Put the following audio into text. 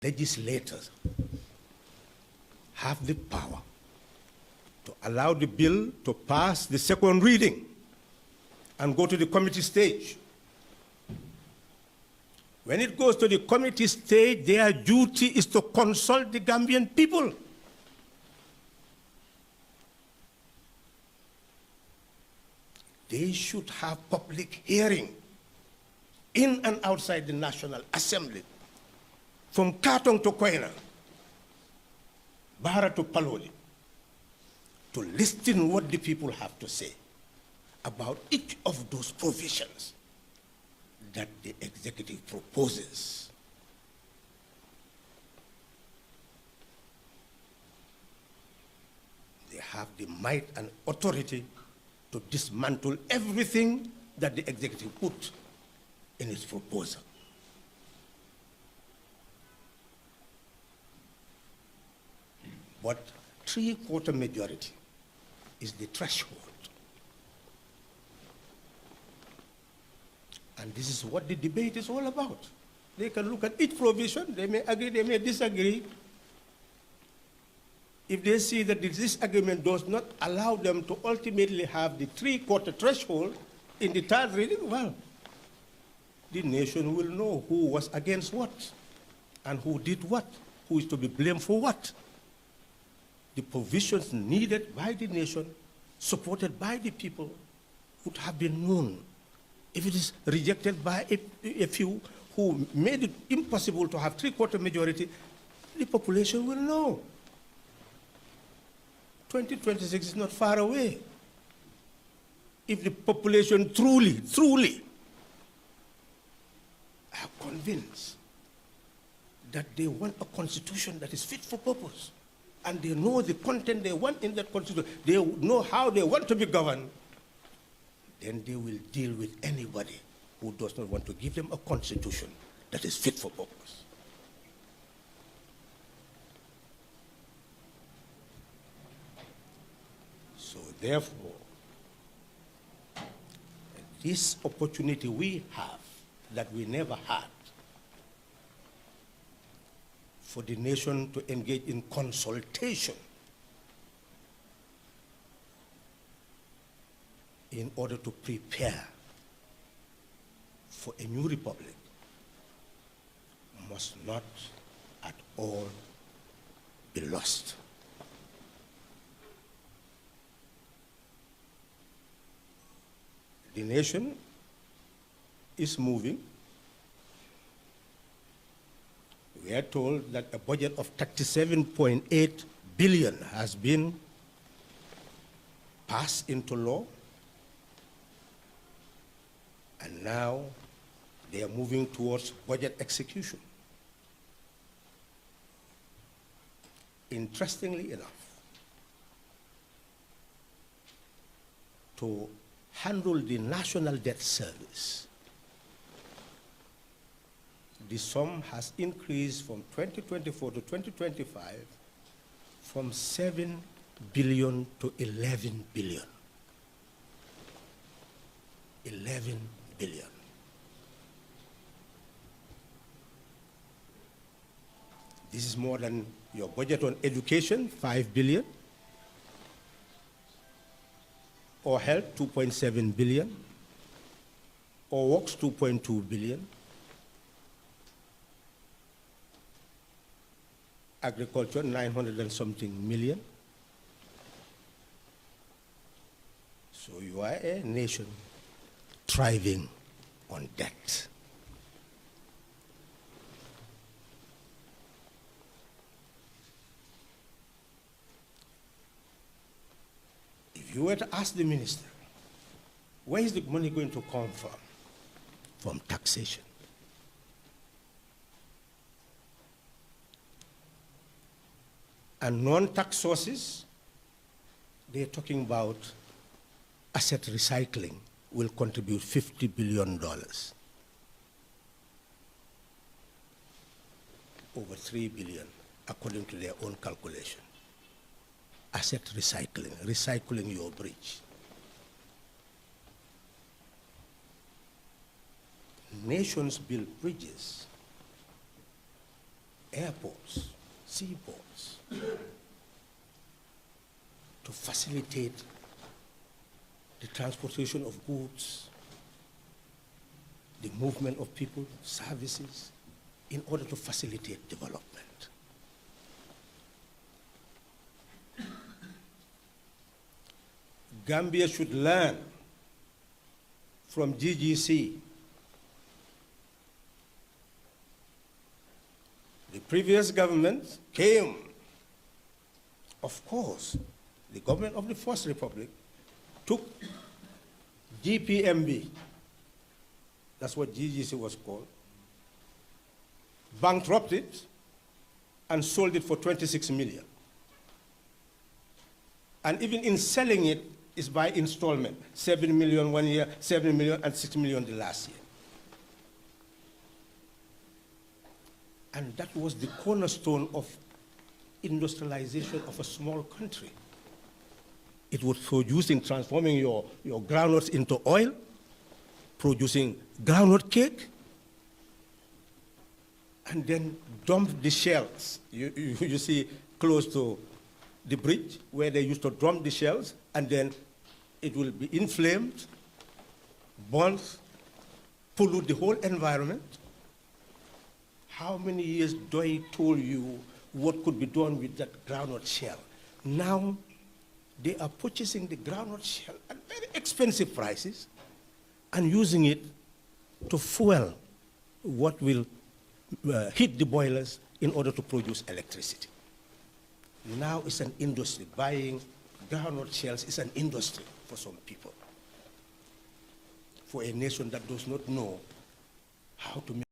legislators have the power to allow the bill to pass the second reading and go to the committee stage. When it goes to the committee stage, their duty is to consult the Gambian people. They should have public hearing in and outside the National Assembly, from Katong to Koina, Bahara to Paloli, to listen what the people have to say about each of those provisions that the executive proposes. They have the might and authority to dismantle everything that the executive put in its proposal. But 3/4 majority is the threshold. And this is what the debate is all about. They can look at each provision, they may agree, they may disagree. If they see that the disagreement does not allow them to ultimately have the 3/4 threshold in the third reading, well, the nation will know who was against what and who did what, who is to be blamed for what. The provisions needed by the nation, supported by the people, would have been known. If it is rejected by a few who made it impossible to have 3/4 majority, the population will know. 2026 is not far away. If the population truly are convinced that they want a constitution that is fit for purpose, and they know the content they want in that constitution, they know how they want to be governed, then they will deal with anybody who does not want to give them a constitution that is fit for purpose. So therefore, this opportunity we have that we never had for the nation to engage in consultation in order to prepare for a new republic must not at all be lost. The nation is moving. We are told that a budget of 37.8 billion has been passed into law, and now they are moving towards budget execution. Interestingly enough, to handle the National Debt Service, the sum has increased from 2024 to 2025 from 7 billion to 11 billion. 11 billion. This is more than your budget on education, 5 billion, or health, 2.7 billion, or works, 2.2 billion, agriculture, 900 and something million. So you are a nation thriving on debt. If you were to ask the minister, where is the money going to come from? From taxation. And non-tax sources, they're talking about asset recycling will contribute $50 billion. Over 3 billion, according to their own calculation. Asset recycling, recycling your bridge. Nations build bridges airports, seaports, to facilitate the transportation of goods, the movement of people, services, in order to facilitate development. Gambia should learn from GGC. The previous government came, of course, the government of the First Republic took GPMB, that's what GGC was called, bankrupted it, and sold it for 26 million. And even in selling it, is by installment, 7 million one year, 7 million, and 6 million the last year. And that was the cornerstone of industrialization of a small country. It was producing, transforming your groundnuts into oil, producing groundnut cake, and then dump the shells. You see close to the bridge where they used to dump the shells, and then it will be inflamed, burnt, pollute the whole environment. How many years Doi told you what could be done with that groundnut shell? Now, they are purchasing the groundnut shell at very expensive prices and using it to fuel what will heat the boilers in order to produce electricity. Now it's an industry. Buying groundnut shells is an industry for some people. For a nation that does not know how to make